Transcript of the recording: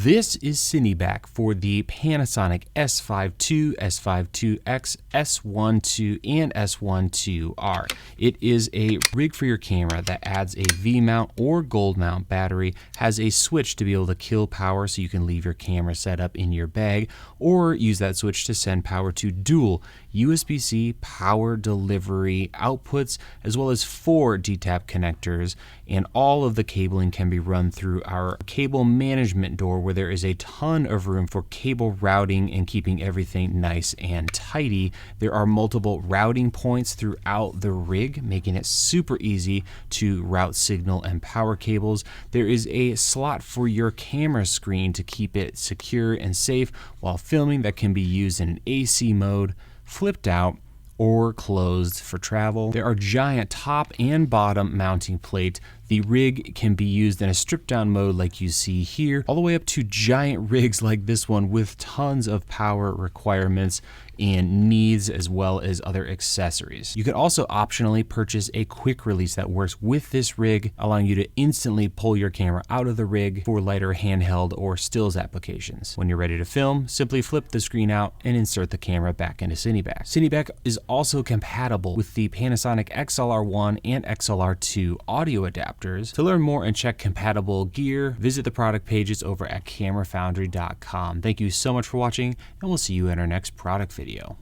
This is CineBack for the Panasonic S5 II, S5 IIX, S1 II, and S1 IIR. It is a rig for your camera that adds a V-mount or gold mount battery, has a switch to be able to kill power so you can leave your camera set up in your bag, or use that switch to send power to dual USB-C power delivery outputs, as well as 4 DTAP connectors, and all of the cabling can be run through our cable management door, where there is a ton of room for cable routing and keeping everything nice and tidy. There are multiple routing points throughout the rig, making it super easy to route signal and power cables. There is a slot for your camera screen to keep it secure and safe while filming that can be used in an AC mode, flipped out, or closed for travel. There are giant top and bottom mounting plates. The rig can be used in a stripped down mode like you see here, all the way up to giant rigs like this one with tons of power requirements and needs, as well as other accessories. You can also optionally purchase a quick release that works with this rig, allowing you to instantly pull your camera out of the rig for lighter handheld or stills applications. When you're ready to film, simply flip the screen out and insert the camera back into CineBack. CineBack is also compatible with the Panasonic XLR1 and XLR2 audio adapters. To learn more and check compatible gear, visit the product pages over at camerafoundry.com. Thank you so much for watching, and we'll see you in our next product video.